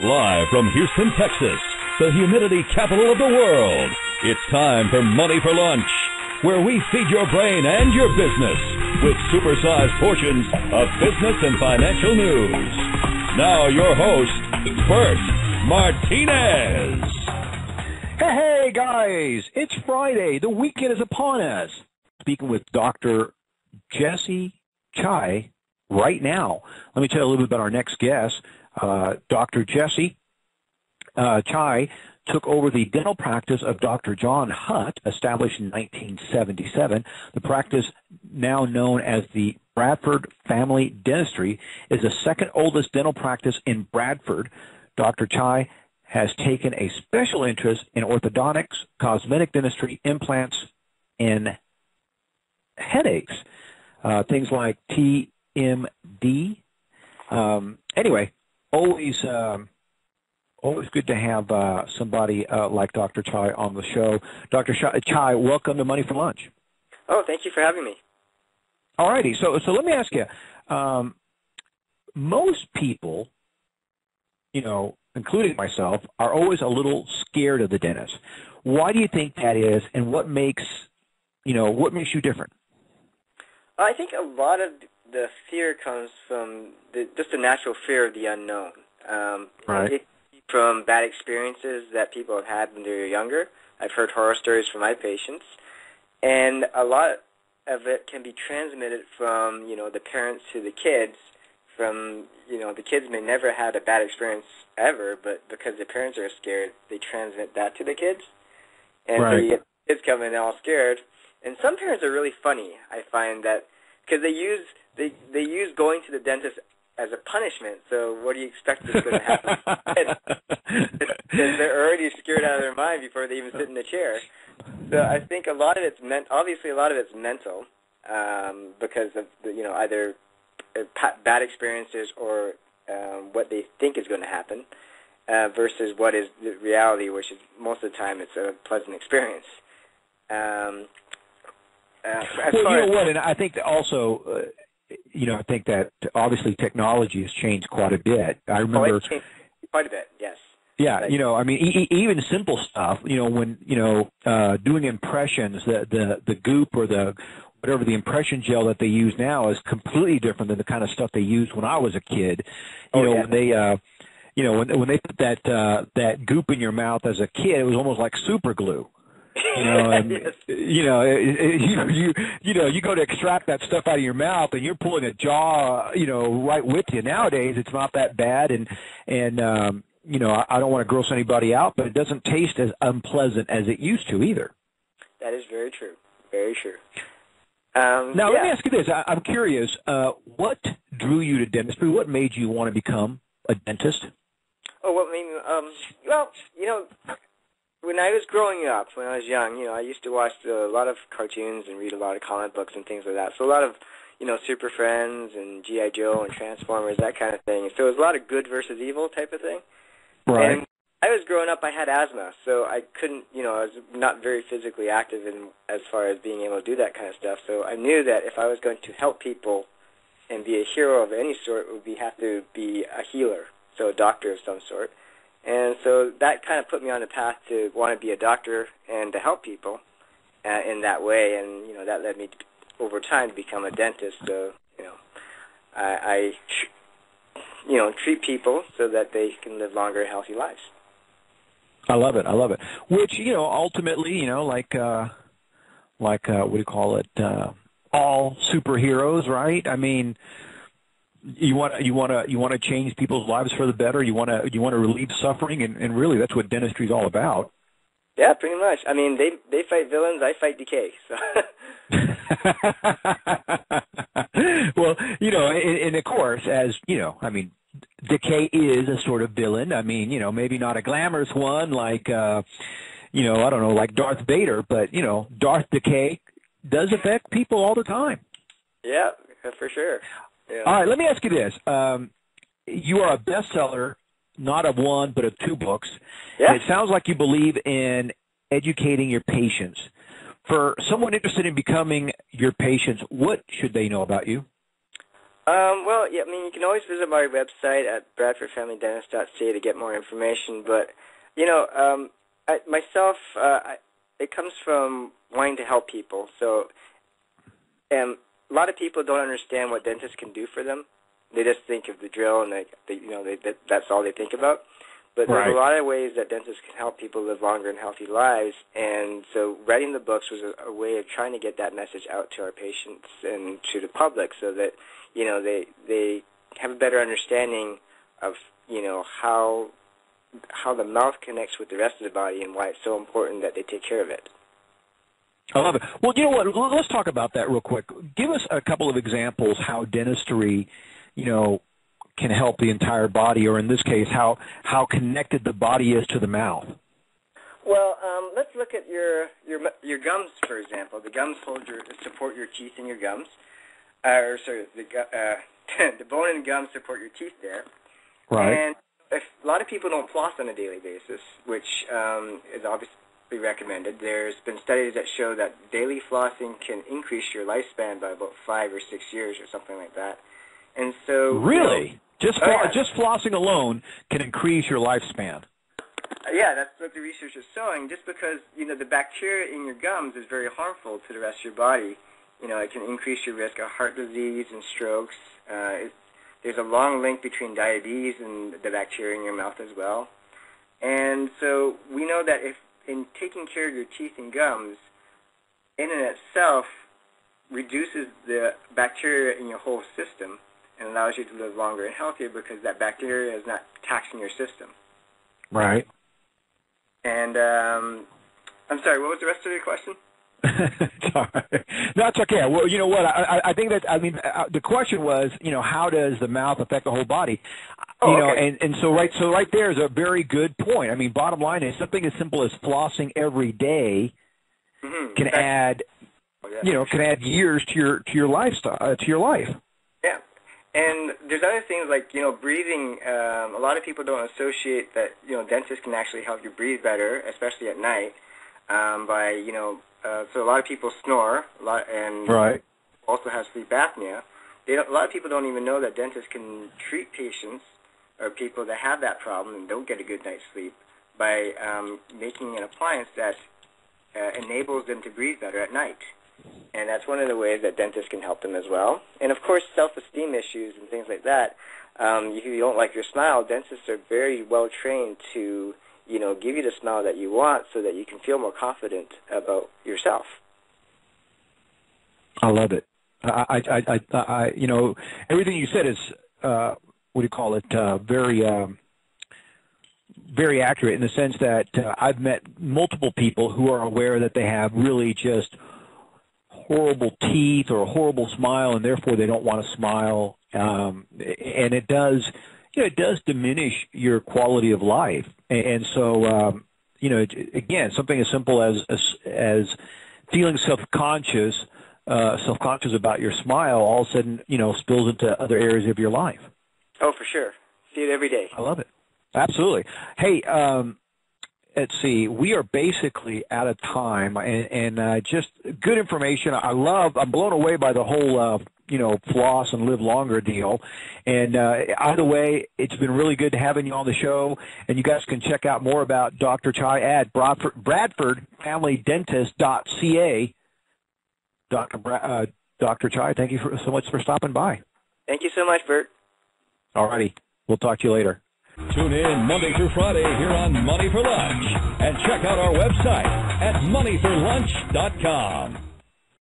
Live from Houston, Texas, the humidity capital of the world, it's time for Money for Lunch, where we feed your brain and your business with supersized portions of business and financial news. Now your host, Bert Martinez. Hey, guys, it's Friday. The weekend is upon us. Speaking with Dr. Jesse Chai right now. Let me tell you a little bit about our next guest. Dr. Jesse Chai took over the dental practice of Dr. John Hutt, established in 1977. The practice, now known as the Bradford Family Dentistry, is the second oldest dental practice in Bradford. Dr. Chai has taken a special interest in orthodontics, cosmetic dentistry, implants, and headaches, things like TMD. Anyway, always good to have somebody like Dr. Chai on the show. Dr. Chai, welcome to Money for Lunch. Oh, thank you for having me. All righty. So let me ask you, most people, including myself, are always a little scared of the dentist. Why do you think that is, and what makes you different? I think a lot of the fear comes from just the natural fear of the unknown. Right. It from bad experiences that people have had when they were younger. I've heard horror stories from my patients, and a lot of it can be transmitted from the parents to the kids. From the kids may never had a bad experience ever, but because the parents are scared, they transmit that to the kids, and right. So you get kids coming in all scared. And some parents are really funny. I find that because they use going to the dentist as a punishment. So what do you expect is going to happen? Because they're already scared out of their mind before they even sit in the chair. So I think a lot of it's obviously a lot of it's mental because of either bad experiences or what they think is going to happen versus what is the reality, which is most of the time it's a pleasant experience. And I think that also, I think that obviously technology has changed quite a bit. I remember it's changed quite a bit, yes. Yeah, even simple stuff. When doing impressions, the goop or whatever the impression gel that they use now is completely different than the kind of stuff they used when I was a kid. When they when they put that goop in your mouth as a kid, it was almost like super glue. And, yes. you go to extract that stuff out of your mouth, and you're pulling a jaw, right with you. Nowadays, it's not that bad, and I don't want to gross anybody out, but it doesn't taste as unpleasant as it used to either. That is very true. Very true. Now, let me ask you this. I'm curious, what drew you to dentistry? What made you want to become a dentist? Oh, what made me, when I was growing up, when I was young, I used to watch a lot of cartoons and read a lot of comic books and things like that. So a lot of, Super Friends and G.I. Joe and Transformers, that kind of thing. So it was a lot of good versus evil type of thing. Right. And when I was growing up, I had asthma, so I couldn't, I was not very physically active in as far as being able to do that kind of stuff. So I knew that if I was going to help people and be a hero of any sort, it would have to be a healer, so a doctor of some sort. And so that kind of put me on the path to want to be a doctor and to help people in that way. And, that led me over time to become a dentist. So, I treat people so that they can live longer, healthy lives. I love it. Which, ultimately, like what do you call it? All superheroes, right? I mean, you want to change people's lives for the better. You want to relieve suffering, and really that's what dentistry is all about. Yeah, pretty much. I mean, they fight villains, I fight decay. So. Well, and of course, as decay is a sort of villain. I mean, maybe not a glamorous one like I don't know, like Darth Vader, but Darth Decay does affect people all the time. Yeah, for sure. Yeah. All right, let me ask you this. You are a bestseller, not of one, but of 2 books. Yeah. And it sounds like you believe in educating your patients. For someone interested in becoming your patients, what should they know about you? Well, yeah, I mean, you can always visit my website at bradfordfamilydentist.ca to get more information. But, you know, it comes from wanting to help people. So, a lot of people don't understand what dentists can do for them. They just think of the drill, and that's all they think about. But there's a lot of ways that dentists can help people live longer and healthy lives. And so writing the books was a way of trying to get that message out to our patients and to the public, so that they have a better understanding of how the mouth connects with the rest of the body and why it's so important that they take care of it. I love it. Well, you know what? Let's talk about that real quick. Give us a couple of examples how dentistry, can help the entire body, or in this case, how connected the body is to the mouth. Well, let's look at your gums, for example. The gums support your teeth and your gums. The bone and gums support your teeth there. Right. And a lot of people don't floss on a daily basis, which is obviously recommended. There's been studies that show that daily flossing can increase your lifespan by about 5 or 6 years or something like that. And so really, just flossing alone can increase your lifespan. Yeah, that's what the research is showing. Just because the bacteria in your gums is very harmful to the rest of your body. It can increase your risk of heart disease and strokes. There's a long link between diabetes and the bacteria in your mouth as well. And so we know that if in taking care of your teeth and gums, in and itself reduces the bacteria in your whole system and allows you to live longer and healthier, because that bacteria is not taxing your system. Right. And I'm sorry, what was the rest of your question? Sorry. No, it's okay. Well, you know what? I think that, the question was, how does the mouth affect the whole body? Okay. And so right there is a very good point. I mean, bottom line is something as simple as flossing every day can add, can add years to your lifestyle, to your life. Yeah. And there's other things like, breathing. A lot of people don't associate that, dentists can actually help you breathe better, especially at night, so a lot of people snore and also have sleep apnea. A lot of people don't even know that dentists can treat patients or people that have that problem and don't get a good night's sleep by making an appliance that enables them to breathe better at night. And that's one of the ways that dentists can help them as well. And, of course, self-esteem issues and things like that. If you don't like your smile, dentists are very well trained to give you the smile that you want so that you can feel more confident about yourself. I love it. Everything you said is, very accurate in the sense that I've met multiple people who are aware that they have really just horrible teeth or a horrible smile, and therefore they don't want to smile. And it does diminish your quality of life. And so, again, something as simple as feeling self-conscious about your smile all of a sudden, spills into other areas of your life. Oh, for sure. See it every day. I love it. Absolutely. Hey, let's see. We are basically out of time, and just good information. I'm blown away by the whole, floss and live longer deal. And either way, it's been really good having you on the show. And you guys can check out more about Dr. Chai at BradfordFamilyDentist.ca. Dr. Chai, thank you so much for stopping by. Thank you so much, Bert. All righty. We'll talk to you later. Tune in Monday through Friday here on Money for Lunch, and check out our website at moneyforlunch.com.